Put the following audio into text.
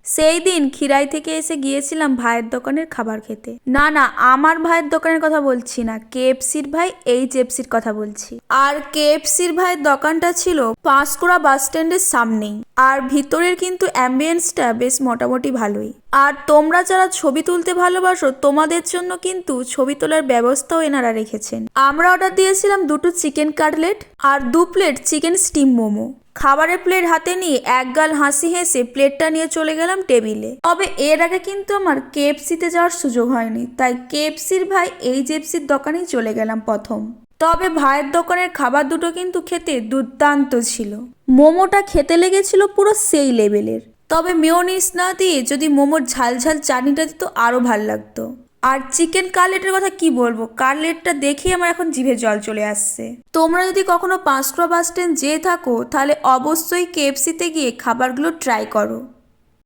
সেই দিন খিরাই থেকে এসে গিয়েছিলাম ভাইয়ের দোকানের খাবার খেতে। না না, আমার ভাইয়ের দোকানের কথা বলছি না, কেএফসির ভাই এইচএফসির কথা বলছি। আর কেএফসির ভাইয়ের দোকানটা ছিল পাঁশকুড়া বাস স্ট্যান্ডের সামনেই। আর ভিতরের কিন্তু অ্যাম্বিয়েন্সটা বেশ মোটামুটি ভালোই। আর তোমরা যারা ছবি তুলতে ভালোবাসো তোমাদের জন্য কিন্তু ছবি তোলার ব্যবস্থাও এনারা রেখেছেন। আমরা অর্ডার দিয়েছিলাম 2টো চিকেন কাটলেট আর 2 প্লেট চিকেন স্টিম মোমো। খাবারের প্লেট হাতে নিয়ে একগাল হাসি হেসে প্লেটটা নিয়ে চলে গেলাম টেবিলে। তবে এর আগে কিন্তু আমার কেএফসিতে যাওয়ার সুযোগ হয়নি, তাই কেএফসির ভাই এইচএফসির দোকানেই চলে গেলাম প্রথম। তবে ভাইয়ের দোকানের খাবার দুটো কিন্তু খেতে দুর্দান্ত ছিল। মোমোটা খেতে লেগেছিল পুরো সেই লেভেলের। তবে মেয়োনিজ না দিয়ে যদি মোমোর ঝাল ঝাল চাটনিটা দিত আরও ভাল লাগতো। আর চিকেন কাটলেটের কথা কি বলবো, কাটলেটটা দেখেই আমার এখন জিভে জল চলে আসছে। তোমরা যদি কখনো পাঁশকুড়া বাস স্ট্যান্ড যেয়ে থাকো তাহলে অবশ্যই কেএফসিতে গিয়ে খাবারগুলো ট্রাই করো।